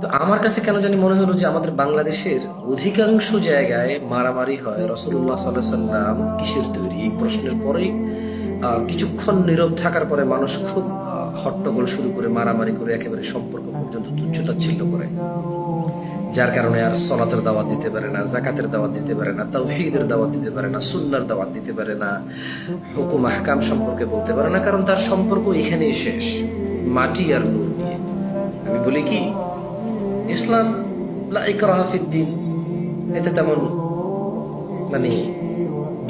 তো আমার কাছে কেন জানি মনে হলো যে আমাদের বাংলাদেশের অধিকাংশ জায়গায় মারামারি হয় রাসূলুল্লাহ সাল্লাল্লাহু আলাইহি সাল্লাম কিসের তৈরি, এই প্রশ্নের পরেই কিছুক্ষণ নীরব থাকার পরে মানুষ খুব হট্টগোল শুরু করে, মারামারি করে, একেবারে সম্পর্ক পর্যন্ত তুচ্ছতাচ্ছিল্য করে, যার কারণে আর সলাতের দাওয়াত দিতে পারে না, যাকাতের দাওয়াত দিতে পারে না, তাওহীদের দাওয়াত দিতে পারে না, সুন্নাহর দাওয়াত দিতে পারে না, হুকুম আহকাম সম্পর্কে বলতে পারে না, কারণ তার সম্পর্ক এখানেই শেষ, মাটি আর নূর নিয়ে। আমি বলি কি, ইসলাম লা ইকরাহা ফিদ্দিন, এতে তেমন মানে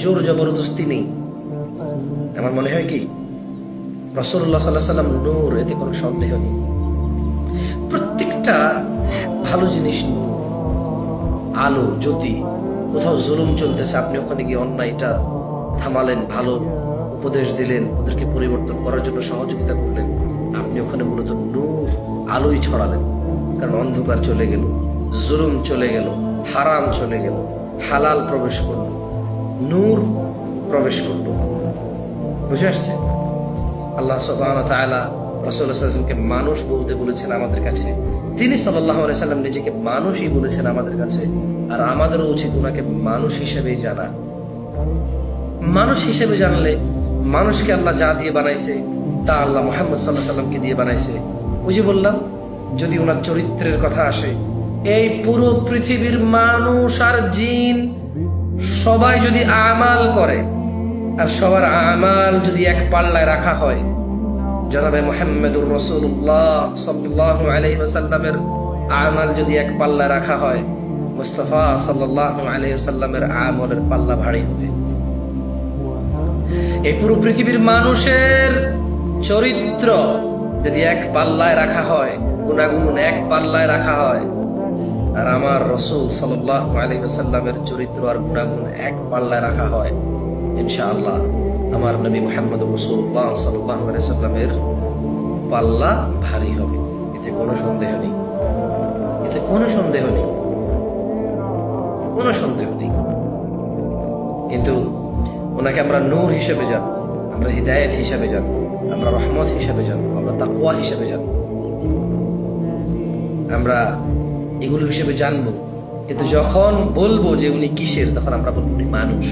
জোর জবরদস্তি নেই। আমার মনে হয় কি, রাসূলুল্লাহ সাল্লাল্লাহু আলাইহি সাল্লাম নূর, এতে কোনো সন্দেহ নেই। প্রত্যেকটা ভালো জিনিস নূর, আলো, জ্যোতি। কোথাও জুলুম চলতেছে, আপনি ওখানে গিয়ে অন্যায়টা থামালেন, ভালো উপদেশ দিলেন, ওদেরকে পরিবর্তন করার জন্য সহযোগিতা করলেন, আপনি ওখানে মূলত নূর, আলোই ছড়ালেন। কারণ অন্ধকার চলে গেল, জুলুম চলে গেল, হারাম চলে গেল, হালাল প্রবেশ করল, নূর প্রবেশ করল। বুঝে আসছে? আল্লাহ সুবহানাহু ওয়া তাআলা রাসূলুল্লাহ সাল্লাল্লাহু আলাইহি ওয়াসাল্লামকে মানুষ বলতে বলেছেন আমাদের কাছে, তিনি সাল্লাল্লাহু আলাইহি সাল্লাম নিজেকে মানুষই বলেছেন আমাদের কাছে, আর আমাদেরও উচিত ওনাকে মানুষ হিসেবেই জানা। মানুষ হিসেবে জানলে, মানুষকে আল্লাহ যা দিয়ে বানাইছে তা আল্লাহ মুহাম্মদ সাল্লাল্লাহু আলাইহি সাল্লামকে দিয়ে বানাইছে। ওই যে বললাম, যদি ওনার চরিত্রের কথা আসে, এই পুরো পৃথিবীর মানুষ আর জিন সবাই যদি আমাল করে, আর সবার আমাল যদি এক পাল্লায় রাখা হয়, জনাবে মুহাম্মদুর রাসূলুল্লাহ সাল্লাল্লাহু আলাইহি ওয়াসাল্লামের আমাল যদি এক পাল্লায় রাখা হয়, মুস্তাফা সাল্লাল্লাহু আলাইহি ওয়াসাল্লামের আমলের পাল্লা ভারী হবে। এই পুরো পৃথিবীর মানুষের চরিত্র যদি এক পাল্লায় রাখা হয়, গুনাহগুণ এক পাল্লায় রাখা হয়, আর আমার রাসূল সাল্লাল্লাহু আলাইহি ওয়াসাল্লামের চরিত্র আর গুনাহগুণ এক পাল্লায় রাখা হয়, ইনশাআল্লাহ আমার নবী মুহাম্মদুর রাসূলুল্লাহ সাল্লাল্লাহু আলাইহি ওয়াসাল্লামের পাল্লা ভারী হবে। এতে কোনো সন্দেহ নেই, এতে কোনো সন্দেহ নেই, কোনো সন্দেহ নেই। কিন্তু ওনাকে আমরা নূর হিসেবে জানবো, আমরা হিদায়াত হিসেবে জানবো, আমরা রহমত হিসেবে জানবো, আমরা তাকওয়া হিসেবে জানবো, আমরা এগুলো হিসেবে জানবো। কিন্তু যখন বলবো যে উনি কিসের, তখন আমরা বলবো উনি মানুষ।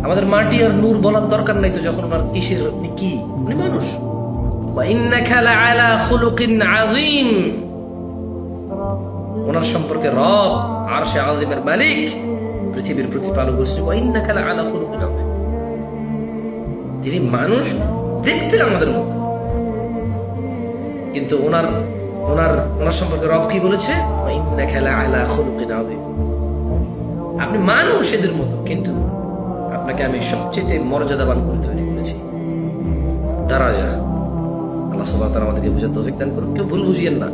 আমাদের মাটি আর নূর বলার দরকার নাই তো, যখন ওনার কিসের, উনি কি, উনি মানুষ। ওয়া ইন্নাকা লাআলা খুলুকিন আযীম, ওনার সম্পর্কে রব আরশে আযীমের মালিক, পৃথিবীর প্রতিপালক বলছে ওয়া ইন্নাকা লাআলা খুলুকিন আযীম। তিনি মানুষ, দেখতে আমাদের মতো, কিন্তু ওনার ওনার ওনার সম্পর্কে রব কি বলেছে? ওয়া ইন্নাকা লাআলা খুলুকিন আযীম। আপনি মানুষ এদের মতো, কিন্তু আপনাকে আমি সবচেয়ে মর্যাদাবান করে তৈরি করেছি। দারাজা। আল্লাহ সুবহানাহু ওয়া তাআলা আমাদেরকে বুঝার তৌফিক দান করুন। কেউ ভুল বুঝিয়েন না।